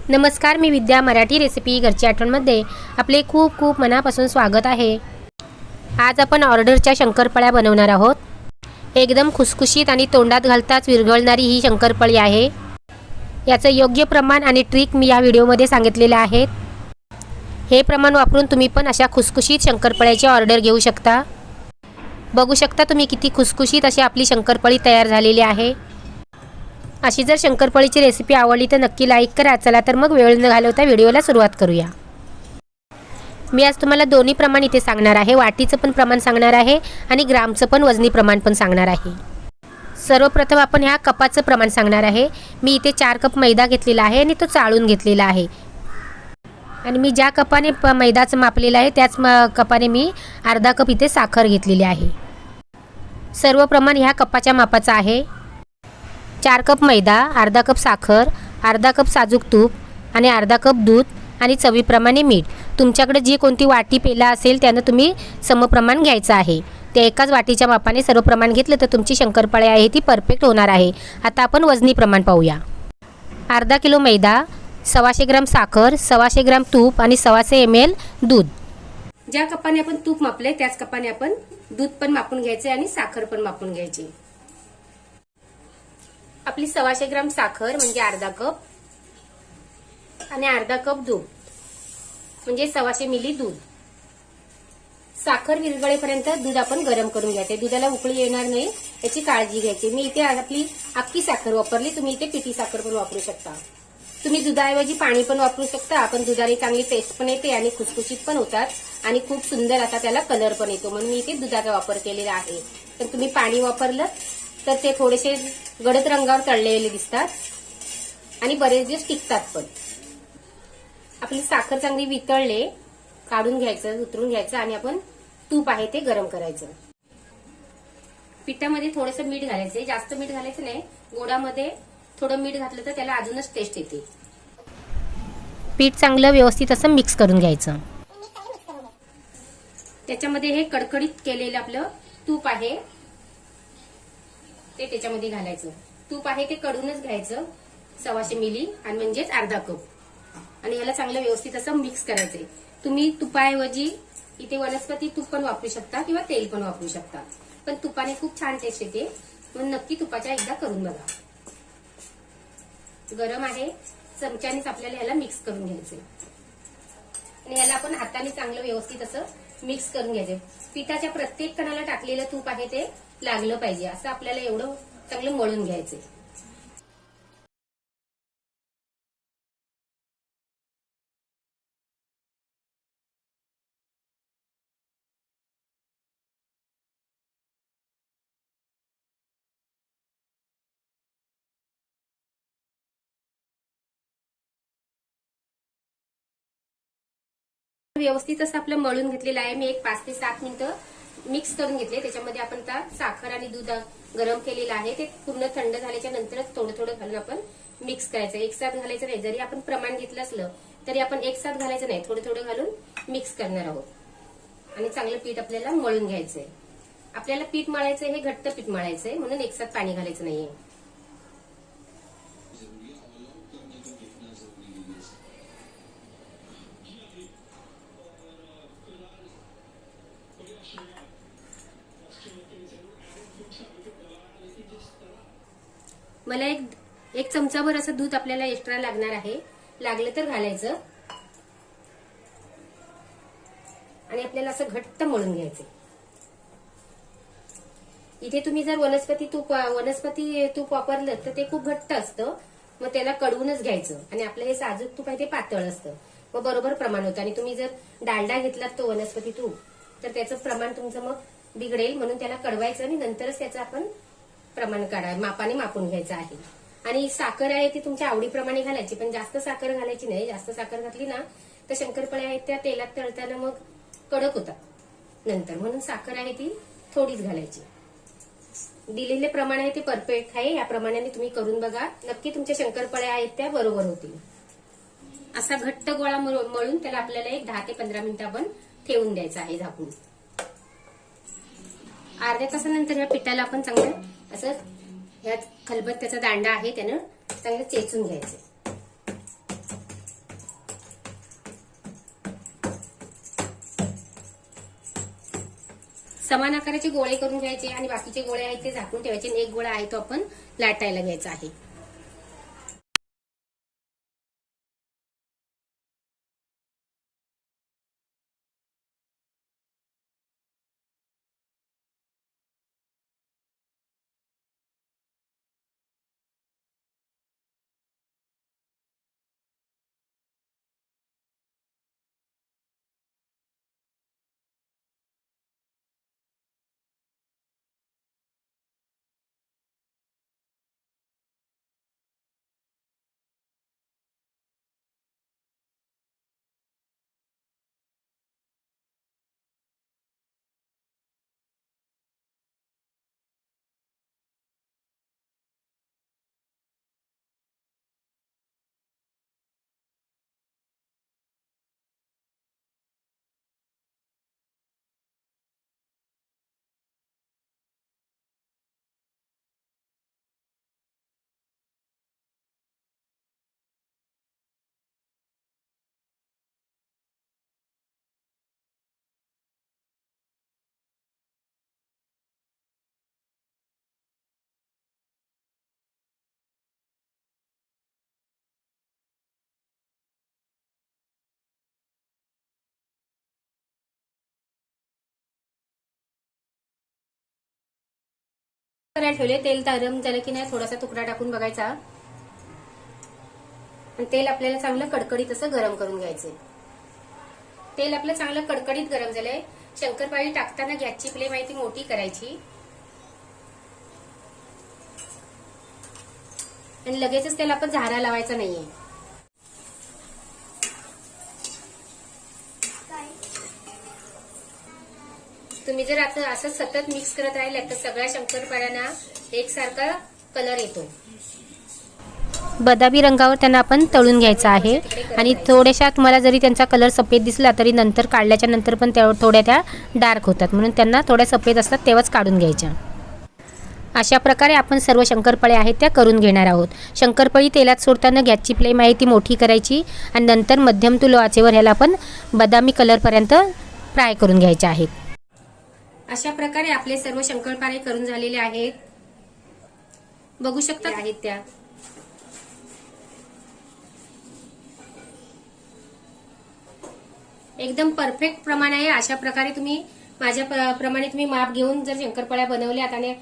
नमस्कार, मी विद्या. मराठी रेसिपी घरच्या आठवणमध्ये आपले खूप खूप मनापासून स्वागत आहे. आज आपण ऑर्डरच्या शंकरपाळ्या बनवणार आहोत. एकदम खुसखुशीत आणि तोंडात घालताच विरघळणारी ही शंकरपाळी आहे. याचं योग्य प्रमाण आणि ट्रिक मी या व्हिडिओमध्ये सांगितलेले आहेत. हे प्रमाण वापरून तुम्ही पण अशा खुसखुशीत शंकरपाळ्याची ऑर्डर घेऊ शकता. बघू शकता तुम्ही किती खुसखुशीत अशी आपली शंकरपाळी तयार झालेली आहे. अशी जर शंकरपाळीची रेसिपी आवडली तर नक्की लाईक करा. चला तर मग वेळ न घालवता व्हिडिओला सुरुवात करूया. मी आज तुम्हाला दोन्ही प्रमाण इथे सांगणार आहे. वाटीचं पण प्रमाण सांगणार आहे आणि ग्रामचं पण वजनी प्रमाण पण सांगणार आहे. सर्वप्रथम आपण ह्या कपाचं प्रमाण सांगणार आहे. मी इथे 4 कप मैदा घेतलेला आहे आणि तो चाळून घेतलेला आहे. आणि मी ज्या कपाने मैदाचं मापलेलं आहे त्याच कपाने मी अर्धा कप इथे साखर घेतलेली आहे. सर्व प्रमाण ह्या कपाच्या मापाचं आहे. 4 कप मैदा, अर्धा कप साखर, अर्धा कप साजूक तूप आणि अर्धा कप दूध आणि चवीप्रमाणे मीठ. तुमच्याकडे जी कोणती वाटी पेला असेल त्यानं तुम्ही समप्रमाण घ्यायचं आहे. त्या एकाच वाटीच्या मापाने सर्व प्रमाण घेतलं तर तुमची शंकरपाळी आहे ती परफेक्ट होणार आहे. आता आपण वजनी प्रमाण पाहूया. अर्धा किलो मैदा, 125 ग्राम साखर, 125 ग्राम तूप आणि 125 ml दूध. ज्या कपाने आपण तूप मापले त्याच कपाने आपण दूध पण मापून घ्यायचे आणि साखर पण मापून घ्यायची. आपली 125 ग्राम साखर म्हणजे अर्धा कप आणि अर्धा कप दूध म्हणजे 125 मिली दूध. साखर विरघळेपर्यंत दूध आपण गरम करून घ्यायचे. दुधाला उकळी येणार नाही याची काळजी घ्यायची. मी इथे आपली अख्खी साखर वापरली. तुम्ही इथे पिठी साखर पण वापरू शकता. तुम्ही दुधाऐवजी पाणी पण वापरू शकता. आपण दुधाने चांगली टेस्ट पण येते आणि खुसखुशीत पण होतात आणि खूप सुंदर असा त्याला कलर पण येतो. म्हणून मी इथे दुधाचा वापर केलेला आहे. तर तुम्ही पाणी वापरलं तर ते थोडेसे गडद रंगावर तळलेले दिसतात आणि बरेच दिवस टिकतात पण. आपली साखर चांगली वितळले काढून घ्यायचं, उतरून घ्यायचं आणि आपण तूप आहे ते गरम करायचं. पिठामध्ये थोडंसं मीठ घालायचं. जास्त मीठ घालायचं नाही. गोडामध्ये थोडं मीठ घातलं तर त्याला अजूनच टेस्ट येते. पीठ चांगलं व्यवस्थित असं मिक्स करून घ्यायचं. त्याच्यामध्ये हे कडकडीत केलेलं आपलं तूप आहे ते त्याच्यामध्ये घालायचं. तूप आहे ते कडूनच घ्यायचं 125 मिली आणि म्हणजेच अर्धा कप आणि याला चांगलं व्यवस्थित असं मिक्स करायचंय. तुम्ही तुपाऐवजी इथे वनस्पती तूप पण वापरू शकता किंवा तेल पण वापरू शकता. पण तुपाने खूप छान टेस्ट येते म्हणून नक्की तुपाच्या एकदा करून बघा. गरम आहे. चमच्यानेच आपल्याला याला मिक्स करून घ्यायचंय आणि याला आपण हाताने चांगलं व्यवस्थित असं मिक्स करून घ्यायचंय. पिठाच्या प्रत्येक कणाला टाकलेलं तूप आहे ते लागलं पाहिजे असं आपल्याला एवढं चांगलं मळून घ्यायचंय. व्यवस्थित असं आपलं मळून घेतलेलं आहे. मी एक 5 ते 7 मिनिटं मिक्स करून घेतले. त्याच्यामध्ये आपण आता साखर आणि दूध गरम केलेलं आहे ते पूर्ण थंड झाल्याच्या नंतरच थोडं थोडं घालून आपण मिक्स करायचं. एकसाथ घालायचं नाही. जरी आपण प्रमाण घेतलं असलं तरी आपण एकसाथ घालायचं नाही. थोडं थोडं घालून मिक्स करणार आहोत आणि चांगलं पीठ आपल्याला मळून घ्यायचंय. आपल्याला पीठ मळायचंय हे घट्ट पीठ मळायचंय म्हणून एकसाथ पाणी घालायचं नाहीये. मला एक चमचाभर असं दूध आपल्याला एक्स्ट्रा लागणार आहे. लागलं तर घालायचं आणि आपल्याला असं घट्ट मळून घ्यायचं. इथे तुम्ही जर वनस्पती तूप वापरलं तर ते खूप घट्ट असतं. मग त्याला कडवूनच घ्यायचं आणि आपलं हे साजूक तूप आहे ते पातळ असतं. मग बरोबर प्रमाण होतं. आणि तुम्ही जर डालडा घेतलात तो वनस्पती तूप तर त्याचं प्रमाण तुमचं मग बिघडेल. म्हणून त्याला कडवायचं आणि नंतरच त्याचं आपण प्रमाण मापाने मापून घ्यायचं आहे. आणि साखर आहे ती तुमच्या आवडीप्रमाणे घालायची पण जास्त साखर घालायची नाही. जास्त साखर घातली ना तर शंकरपाळ्या आहेत त्या तेलात तळताना मग कडक होतात नंतर. म्हणून साखर आहे ती थोडीच घालायची. दिलेले प्रमाण आहे ते परफेक्ट आहे. या प्रमाणाने तुम्ही करून बघा. नक्की तुमच्या शंकरपाळ्या आहेत त्या बरोबर होतील. असा घट्ट गोळा मळून त्याला आपल्याला एक 10 ते 15 मिनिटं आपण ठेवून द्यायचं आहे झाकून. अर्ध्या तासानंतर या पिठाला आपण चांगलं असं ह्यात खलबत्त्याचा दांडा आहे त्यानं चांगलं चेचून घ्यायचं. समान आकाराचे गोळे करून घ्यायचे आणि बाकीचे गोळे आहेत ते झाकून ठेवायचे आणि एक गोळा आहे तो आपण लाटायला घ्यायचा आहे. करायला ठेवले. तेल गरम झालं की नाही थोडासा तुकडा टाकून बघायचा आणि तेल आपल्याला चांगलं कडकडीत असं गरम करून घ्यायचं. तेल आपलं चांगलं कडकडीत गरम झालंय. शंकरपाळी टाकताना गॅसची फ्लेम आहे ती मोठी करायची आणि लगेचच त्याला आपण झारा लावायचा नाहीये. तुम्ही जर आता असं सतत मिक्स करत राहिले तर सगळ्या शंकरपाळ्यांना एकसारखा कलर येतो. बदामी रंगावर त्यांना आपण तळून घ्यायचं आहे आणि थोड्याशा तुम्हाला जरी त्यांचा कलर सफेद दिसला तरी नंतर काढल्याच्या नंतर पण थोड्या त्या डार्क होतात, म्हणून त्यांना थोड्या सफेद असतात तेव्हाच काढून घ्यायच्या. अशा प्रकारे आपण सर्व शंकरपाळ्या आहेत त्या करून घेणार आहोत. शंकरपाळी तेलात सोडताना गॅसची फ्लेम आहे ती मोठी करायची आणि नंतर मध्यम तो लो आचेवर ह्याला आपण बदामी कलरपर्यंत फ्राय करून घ्यायचे आहेत. अशा प्रकारे आपले सर्व शंकरपाळे करून झालेले आहेत. बघू शकता आहेत त्या. एकदम परफेक्ट प्रमाण आहे. अशा प्रकारे तुम्ही माझ्या प्रमाणे तुम्ही माप घेऊन जर शंकरपाळ्या बनवल्यात आणि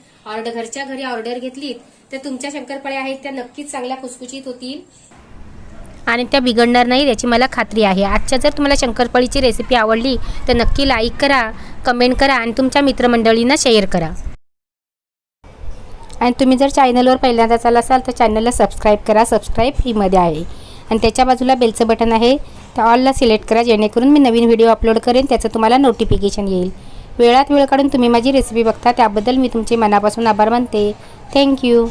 घरच्या घरी ऑर्डर घेतलीत तर तुमच्या शंकरपाळ्या आहेत त्या नक्कीच चांगल्या खुसखुशीत होतील आणि त्या बिघडणार नाही याची मला खात्री आहे. आजच्या जर तुम्हाला शंकरपाळीची रेसिपी आवडली तर नक्की लाईक करा, कमेंट करा आणि तुमच्या मित्रमंडळींना शेअर करा. आणि तुम्ही जर चॅनलवर पहिल्यांदाच आला असाल तर चॅनलला सबस्क्राईब करा. सबस्क्राईब फ्रीमध्ये आहे आणि त्याच्या बाजूला बेलचं बटन आहे तर ऑलला सिलेक्ट करा, जेणेकरून मी नवीन व्हिडिओ अपलोड करेन त्याचं तुम्हाला नोटिफिकेशन येईल. वेळात वेळ काढून तुम्ही माझी रेसिपी बघता त्याबद्दल मी तुमचे मनापासून आभार मानते. थँक्यू.